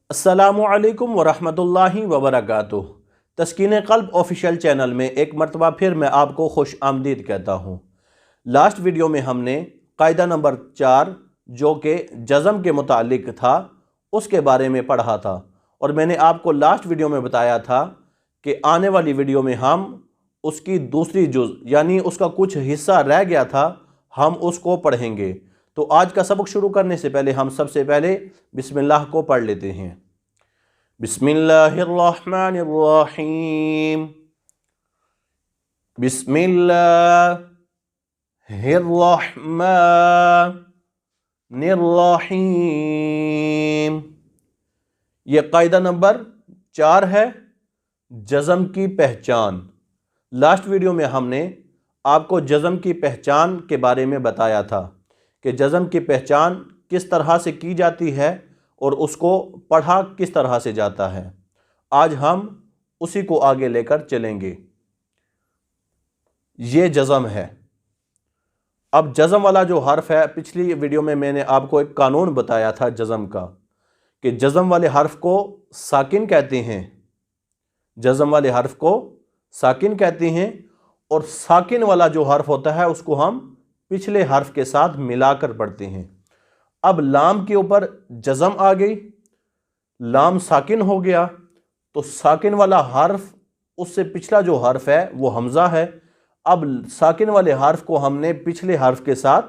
अस्सलामुअलैकुम वरहमतुल्लाहि वबरकातुह। तस्कीन क़ल्ब official channel में एक मरतबा फिर मैं आपको खुश आमदीद कहता हूँ। लास्ट वीडियो में हमने कायदा नंबर 4 जो कि जज़म के मुतालिक था उसके बारे में पढ़ा था, और मैंने आपको लास्ट वीडियो में बताया था कि आने वाली वीडियो में हम उसकी दूसरी जुज़ यानी उसका कुछ हिस्सा रह गया था, हम उसको पढ़ेंगे। तो आज का सबक शुरू करने से पहले हम सबसे पहले बिस्मिल्लाह को पढ़ लेते हैं। बिस्मिल्लाहिर्रहमानिर्रहीम। बिस्मिल्लाहिर्रहमानिर्रहीम। ये कायदा नंबर 4 है, जज़म की पहचान। लास्ट वीडियो में हमने आपको जज़म की पहचान के बारे में बताया था कि जज़म की पहचान किस तरह से की जाती है और उसको पढ़ा किस तरह से जाता है। आज हम उसी को आगे लेकर चलेंगे। ये जज़म है। अब जज़म वाला जो हर्फ है, पिछली वीडियो में मैंने आपको एक कानून बताया था जज़म का कि जज़म वाले हर्फ को साकिन कहते हैं। जज़म वाले हर्फ को साकिन कहते हैं, और साकिन वाला जो हर्फ होता है उसको हम पिछले हर्फ के साथ मिलाकर पढ़ते हैं। अब लाम के ऊपर जज़म आ गई, लाम साकिन हो गया, तो साकिन वाला हर्फ उससे पिछला जो हर्फ है वो हमज़ा है। अब साकिन वाले हर्फ को हमने पिछले हर्फ के साथ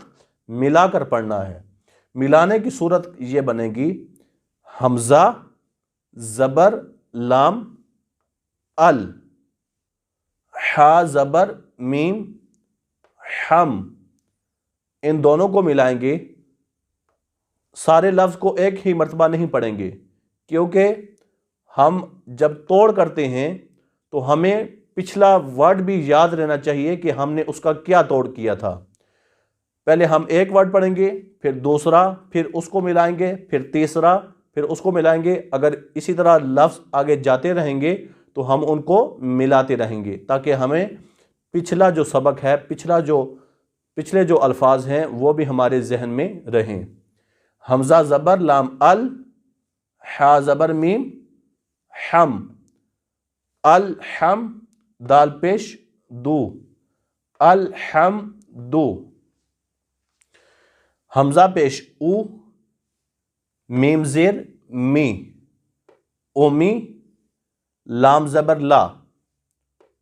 मिलाकर पढ़ना है। मिलाने की सूरत ये बनेगी हमज़ा ज़बर लाम अल, हा ज़बर मीम हम, इन दोनों को मिलाएंगे। सारे लफ्ज़ को एक ही मर्तबा नहीं पढ़ेंगे, क्योंकि हम जब तोड़ करते हैं तो हमें पिछला वर्ड भी याद रहना चाहिए कि हमने उसका क्या तोड़ किया था। पहले हम एक वर्ड पढ़ेंगे, फिर दूसरा, फिर उसको मिलाएंगे, फिर तीसरा, फिर उसको मिलाएंगे। अगर इसी तरह लफ्ज़ आगे जाते रहेंगे तो हम उनको मिलाते रहेंगे, ताकि हमें पिछला जो सबक है, पिछले जो अल्फाज हैं वो भी हमारे जहन में रहें। हमज़ा ज़बर लाम अल, हा ज़बर मीम हम, अल हम दाल पेश दू, अल हम दू। हमज़ा पेश ऊ, मीम ज़ेर मी, ओमी, लाम ज़बर ला,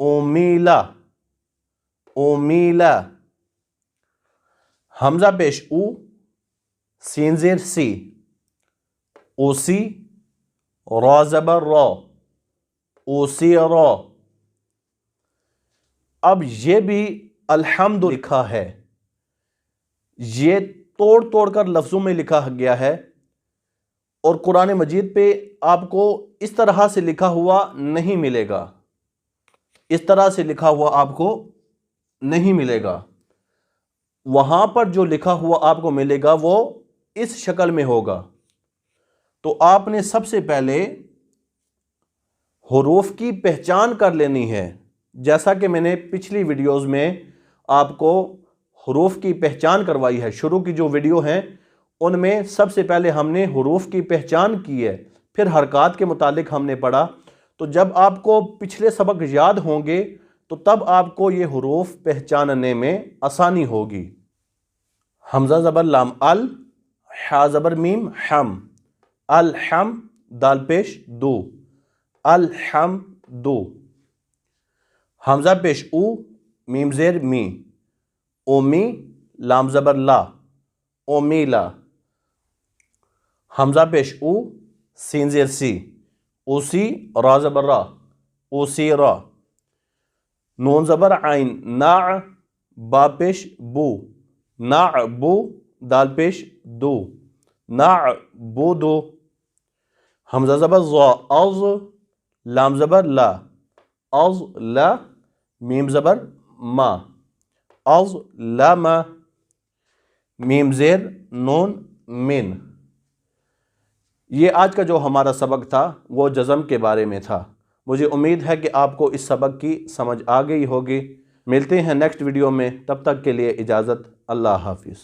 ओमीला, ओमीला। हमज़ा पेश ऊ, सीन ज़ेर सी, ओसी, रॉ ज़बर रॉ, ओसी रॉ। अब ये भी अल्हम्द लिखा है, ये तोड़ तोड़ कर लफ्ज़ों में लिखा गया है, और कुरान मजीद पे आपको इस तरह से लिखा हुआ नहीं मिलेगा। इस तरह से लिखा हुआ आपको नहीं मिलेगा। वहाँ पर जो लिखा हुआ आपको मिलेगा वो इस शक्ल में होगा। तो आपने सबसे पहले हुरूफ की पहचान कर लेनी है। जैसा कि मैंने पिछली वीडियोस में आपको हुरूफ की पहचान करवाई है, शुरू की जो वीडियो हैं उनमें सबसे पहले हमने हुरूफ की पहचान की है, फिर हरकत के मुतालिक हमने पढ़ा। तो जब आपको पिछले सबक याद होंगे तो तब आपको ये हुरूफ पहचानने में आसानी होगी। हमज़ा ज़बर लाम अल, हा ज़बर मीम हम, अल हम दाल पेश दो, अल हम दो। हमज़ा पेश ऊ, मीम ज़ेर मी, ओमी, लाम ज़बर ला, ओमीला। हमज़ा पेश ऊ, सीन ज़ेर सी, ओसी, रा ज़बर रा, ओसी रा। नून ज़बर आइन ना, बा पेश बू, ना बू दाल पेश दो, ना बो दो। हमज़ा ज़बर ज़ा अज़, लाम ज़बर ला, अज़ ला, मीम ज़बर मा, अज़ ला मा। मीम ज़ेर नून मिन। ये आज का जो हमारा सबक था वो जज़म के बारे में था। मुझे उम्मीद है कि आपको इस सबक की समझ आ गई होगी। मिलते हैं नेक्स्ट वीडियो में, तब तक के लिए इजाज़त। अल्लाह हाफिज़।